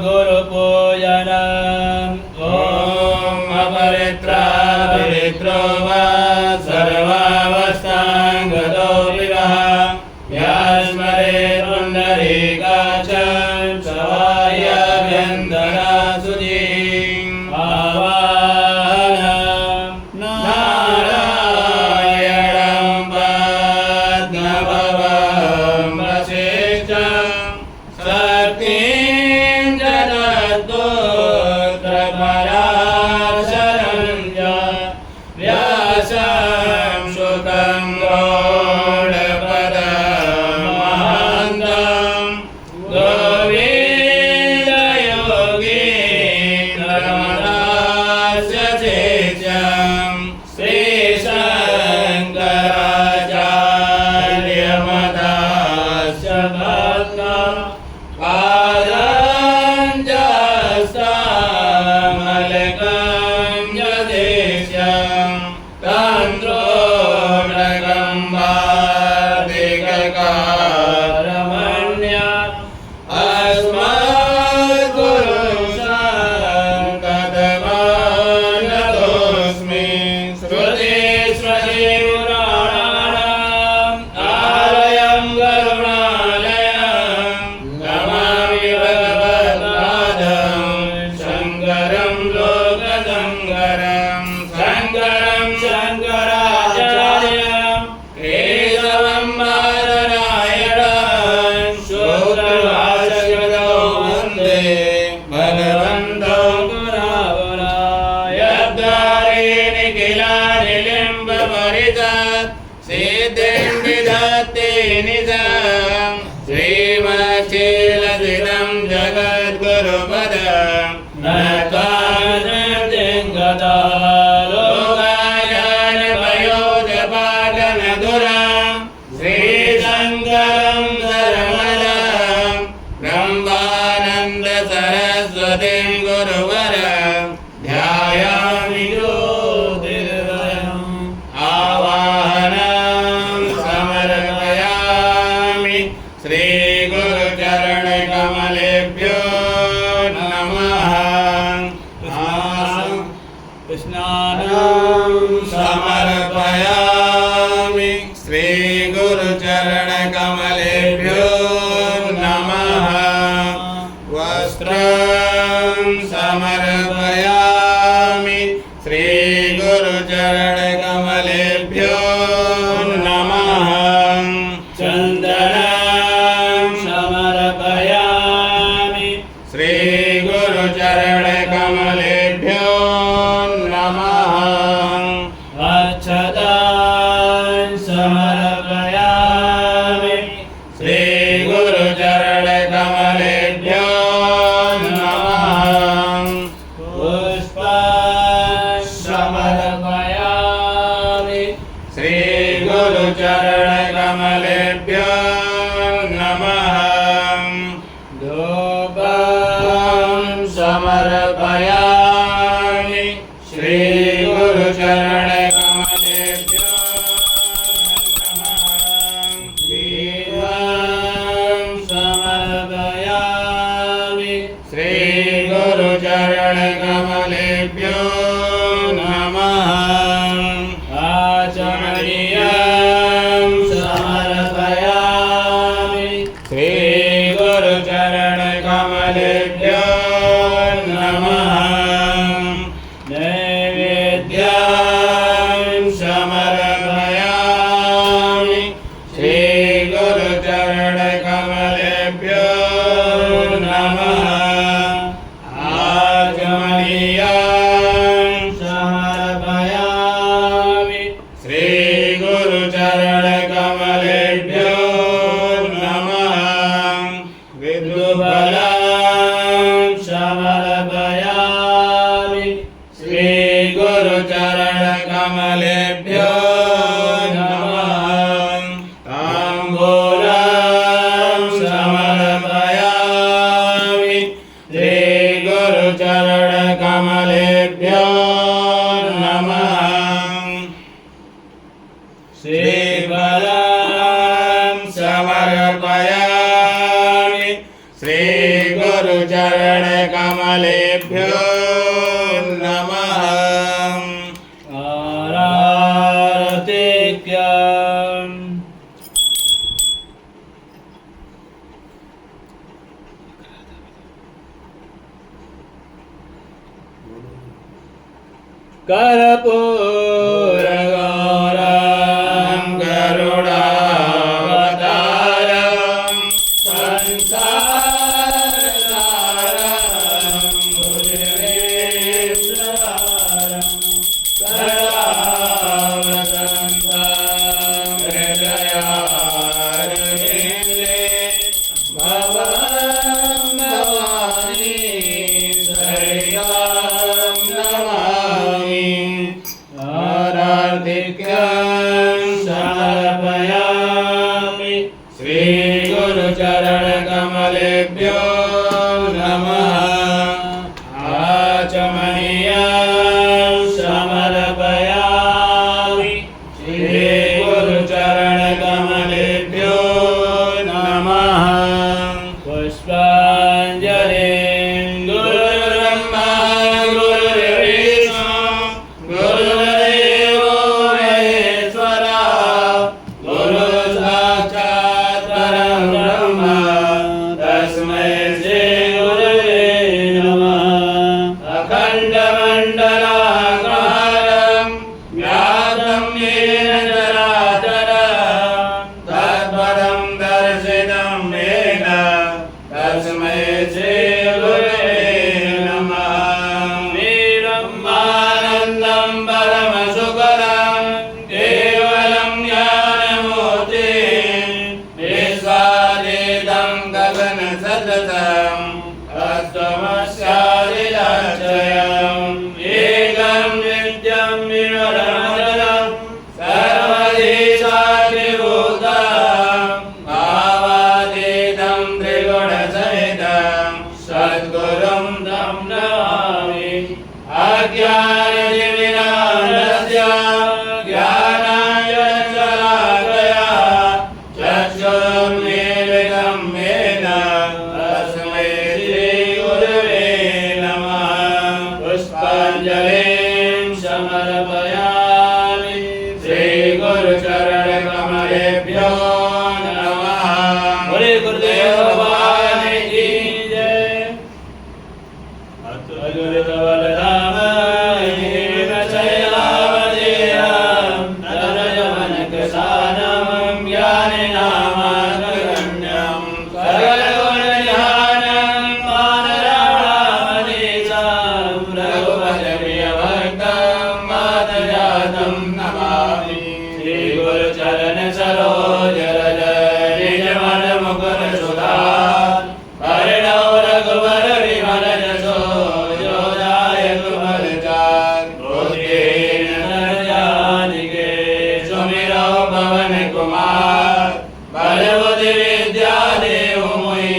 गुरुपूजनम् ॐ अपवित्रो वा सर्वावस्थाङ्गतो विवः यास्मरे पुण्डरीकाक्षं सवाह्यभ्यन्तरा सुधीम् आवाहनं नारायणं पद्मभवं वसिष्ठं शक्तिं जगद्गोत्रपराशरं च व्यासं शुकं गौडपदं महान्तं गोविन्दयोगीन्द्रमदास्य शिष्यं श्रीशङ्कराचार्यमदास्य भक्तं पादञ्जस्तामलकं यदेश्यं तन्त्रोणकम्बादिककारमण्य अस्मद्गुरुसङ्कतमानतोऽस्मि श्रुतिस्मृतिपुराणानाम् आलयं करुणालयं नमामि भगवत्पादं शङ्करं लोकशङ्करं शङ्करं शङ्कराचार्यं केशवं नारायणं सूत्रभाष्यकृतौ वन्दे भगवन्तौ पुरावराय निखिलानि लिम्बपरितत् सिद्धिं विदत्ते निजं श्रीमच्छीलधितं जगद्गुरुपदं नत्वाजतिं गता लोकायानपयोजपाटनधुरं श्रीशङ्करं सरमलं ब्रह्मानन्दसरस्वतीं गुरुवरं ध्यायामि ज्योतिर्मयम् आवाहनं समर्पयामि श्रीगुरुचरणकमलेभ्यो नमः स्नानं समर्पयामि श्रीगुरुचरणकमलेभ्यो नमः वस्त्रं समर्पयामि श्रीगुरुचरणकमलेभ्यो नमः चन्दनं समर्पयामि श्रीगुरुचरणकमलेभ्यो नमः अक्षतां समर्पयामि श्रीगुरुचरणकमलेभ्यो नमः पुष्पं समर्पयामि श्रीगुरुचरणकमलेभ्यो नमः धूपं समर्पयामि श्रीगुरुचरणकमलेभ्यो नमः दीपं समर्पयामि श्रीगुरुचरणकमलेभ्यो नमः आचमनीयं समर्पयामि श्रीगुरुचरणकमलेभ्यो नमः नैवेद्यं समर्पयामि श्रीगुरुचरणकमलेभ्यो नमः आचमनीयं समर्पयामि श्रीगुरुचरणकमलेभ्यो नमः विद्युबलं समर्पयामि श्रीगुरुचरणकमलेभ्यो नमः ताम्बूलं समर्पयामि श्रीगुरुचरणकमलेभ्यो नमः श्रीफलं समर्पयामि श्रीगुरुचरणकमलेभ्यो चरणकमलेभ्यो नमः। आरातिक्यम् कर्पूरगौरं गरुडावतारं संसारसारं भुजगेन्द्रहारं सदा वसन्तं हृदयारविन्दे भवं भवानी सहितं नमामि। आराधिक्यं समर्पयामि श्रीगुरुचरणकमलेभ्यो नमः। आचमनीयं समर्पयामि श्रीगुरुचरणकमलेभ्यो नमः। पुष्पाञ्जलिं गुरुर्ब्रह्मा गुरुर्विष्णु गुरुर्देवो महेश्वरा गुरुसाक्षात् परं ब्रह्म तस्मै श्रीगुरवे नमः। अखण्डमण्डलाकारं व्याप्तं येन चराचरं तत्पदं दर्शितं येन तस्मै श्रीगुरवे नमः। वीरमानन्दं परमसुखदं केवलं ज्ञानमूर्तिं विश्वातीतं गगनसदृशं तत्त्वमस्यादिलक्ष्यम् एकं नित्यं विमलमचलं सर्वदेशादिभूतं भावातीतं त्रिगुणसहितं सद्गुरुं तं नमामि। अज्ञानतिमिरान्धस्य ज्ञानाञ्जनशलाकया चक्षुर्मीलितं येन तस्मै श्रीगुरवे नमः। पुष्पाञ्जलिं समर्पयामि श्रीगुरुचरणकमलेभ्यो नमः। बोले गुरुदेव भगवान की जय। अतुलित बलधाम हेम शैलावधेयं नरजमनकसानं ज्ञानिनामाग्रगण्यं सकलगुणनिधानं मानराणामनीशं रघुपतिप्रियभक्तं मातजातं नमामि। श्रीगुरुचरणसरोजरज निजमनमुकुरसुधार परिणौ रघुवरविमलजसो योदायक फलचार। क्रोधेन नरजानिके सुमिरौ पवनकुमार बलवति विद्या देहु मुहि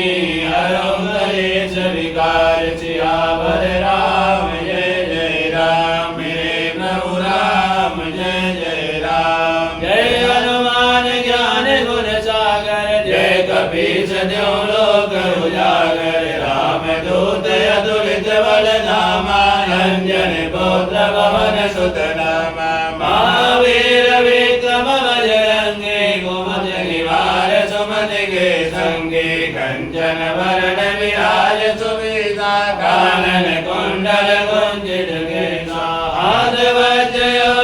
हरौ कलेश विकार। सियावर राम जय जय राम मेरे प्रभु राम जय जय राम। जय हनुमान ज्ञान गुण सागर जय कपीस देव लोक उजागर। रामदूत अतुलित बल धामा अंजन पुत्र पवन सुत नामा। महावीर विक्रम बजरंगी कुमति निवार सुमति के संगे कंचन वरण विराज सुवेशा कानन कुंडल कुंजित केसा। हाथ वज्र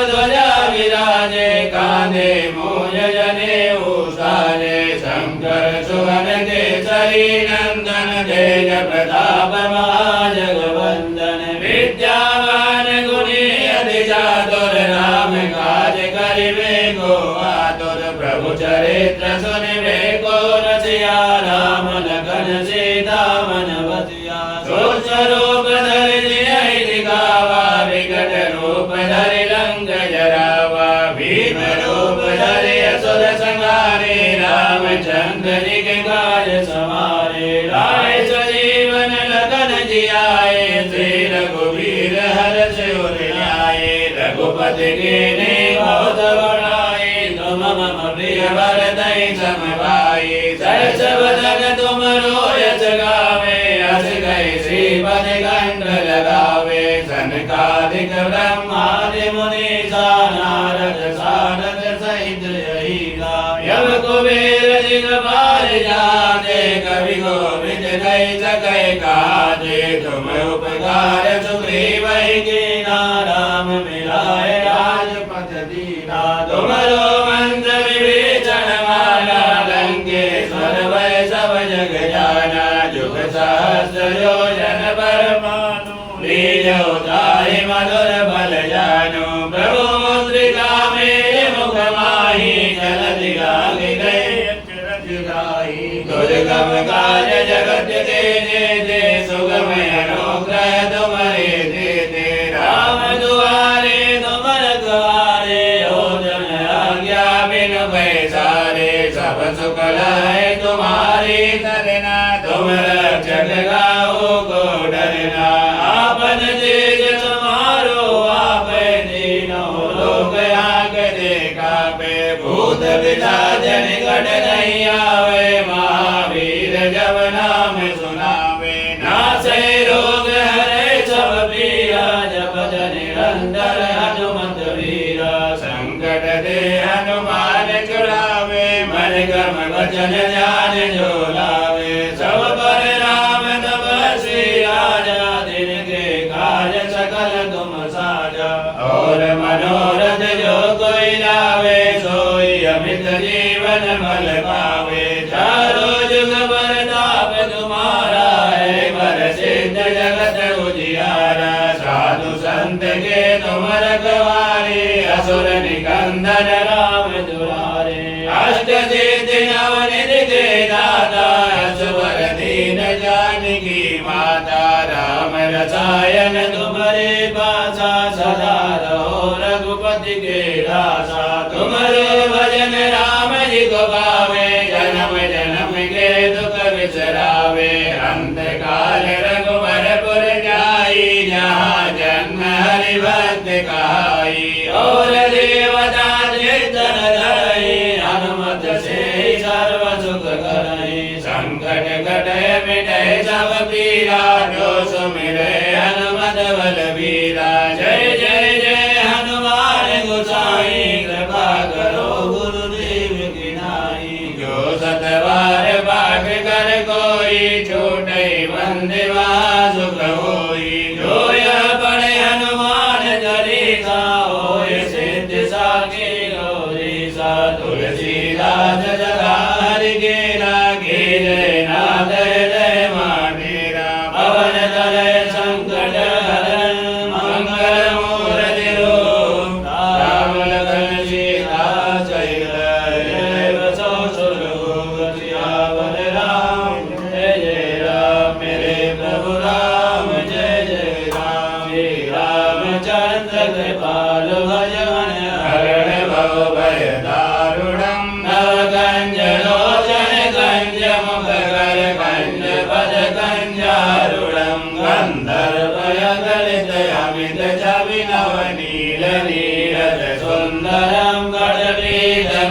ध्वजा विराजे कांधे मूज जनेऊ साजे। शंकर सुवन केसरी नंदन तेज प्रताप महाजगवंदन। विद्यावान गुणी अति चातुर राम काज करिबे को आतुर। प्रभु चरित्र सुनिबे को रसिया राम लखन सीता मन बसिया। सूक्ष्म रूप धरि सियहि दिखावा विकट रूप धरि लंक जरावा। भीम रूप धरि असुर संहारे रामचंद्र जी के काज समारे। लाए सजीवन लखन जियाए श्री रघुवीर हर्ष उर लाए। रघुपति कीन्ही बहुत बड़ाई तुम मम प्रिय भरतहि सम भाई। सहस बदन तुम रोयस गावे हस गए श्री श्रीपति कंठ लगावे सनकादिक ब्रह्मादि मुनीसा नारद सारद सहित यही गावे यम कुबेर दिगंबर जाते कवि गोविंद नहीं सके काजे तुम उपकार सुग्रीव की नाम मिलाए राजपथ दीना तुमरो मंत्र विभीषण माना लंकेश्वर वै सब जग जाना जुग सहस्र योजन परमाणु लील्योताहि मधुर बल जानु प्रभु मुद्रिका मेरे मुख माही जलधि लागे गए दुर्गम कार्य जगत के दे सुगम अनुग्रह तुम्हारे दे राम दुआरे तुम रखवारे हो जन आज्ञा बिन पैसारे सब सुख लाए तुम्हारी तरना तुम रक्षक गाओ को डरना आपन तेज तुम्हारो आप दीनो लोक आग देखा पे भूत पिशाच निकट नहीं आवे महावीर जब नाम सुनावे नासे रोग हरे सब पीरा जपत निरंतर हनुमत वीरा संकट दे हनुमान छुड़ावे मन कर्म वचन ध्यान जो लावे सब पर राम तपस्वी राजा दिन के कार्य सकल तुम साजा और मनोरथ जो कोई लावे सोई अमित जीवन फल पावे चारों जुग परताप तुम्हारा है प्रसिद्ध जगत उजियारा साधु संत के तुम रखवारे असुर निकंदन राम दुलारे अष्ट सिद्धि नवनिधि के दाता असुर दीन जानकी माता राम रसायन तुम्हारे पासा सदा रहो रघुपति के दासा तुम्हारे भजन राम जी को पावे जन्म जन्म के दुख बिसरावे अंत काल रघुवरपुर जाई जहाँ जन्म हरि भक्त कहाई और देवता कीर्तन धरई हनुमत से सर्व सुख करई संकट कटे मिटे सब पीरा जो सुमिरे हनुमत बलबीरा जय जय जय हनुमान गोसाई कृपा करो गुरुदेव की नाई जो सतवार पाठ कर कोई छूटे बंदे सुख होई जो यह पढ़े हनुमान चालीसा होए सिद्ध साखी गौरीसा तुलसीदास सदा हरि के लागे जय नाथ जय मामेरा पवन तनय संकट हरण मंगल मूर्ति रूप राम लखन सीता सहित जय बसो सुरभूप सियावर राम जय राम मेरे प्रभु राम जय राम श्री रामचंद्र कृपाल भजन हरण भव भय दारुणम नव कंज लोचन कंज मुख कर कंज पद कंजारुणम गंधर्व गलित अमित छवि नव नील नीरज सुंदरम गढ़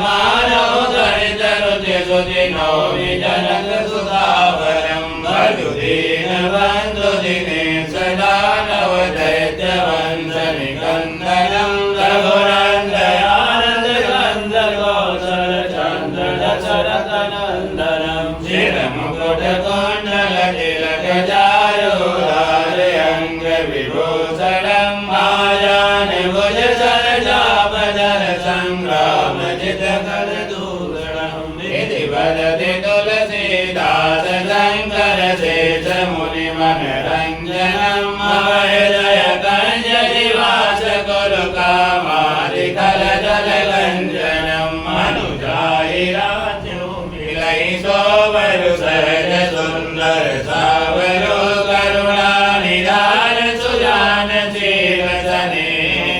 मानव गणित रुचि सुधि नौमि जनक सुधावरम भजुदीन बंधु दिनेश दानव दैत्य वंश निकंदनम रघुनंदन गंध कौशल चंद्र दशरथ नंदनम शिर मुकुट कुंडल तिलक चारुधार अंग विभूषणम मायान भुज सरजाप धर संग्राम जित कर दूषणम विधि वदति तुलसीदास शंकर शेष मुनि मन रंजनम अभय कंज निवास कुरु कामादि कल जल गंजनम मनुजाई राज्यो मिलई सोवर सहज सुंदर सावरो करुणा निधान सुजान शील सने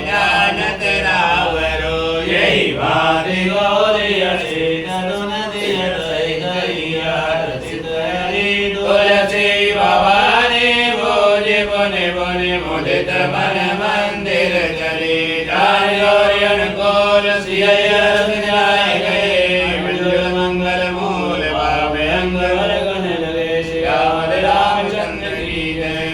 जानत रावरो यही भाति गौरी असीन नदिय सैया रचित हरि तुलसी भवानी भोज पुनि पुनि मुदित मन मंदिर चली जाय कोल सिय जाय गए मंगल मूल भावे अंग वर गण लगे श्याम रामचंद्र की जय।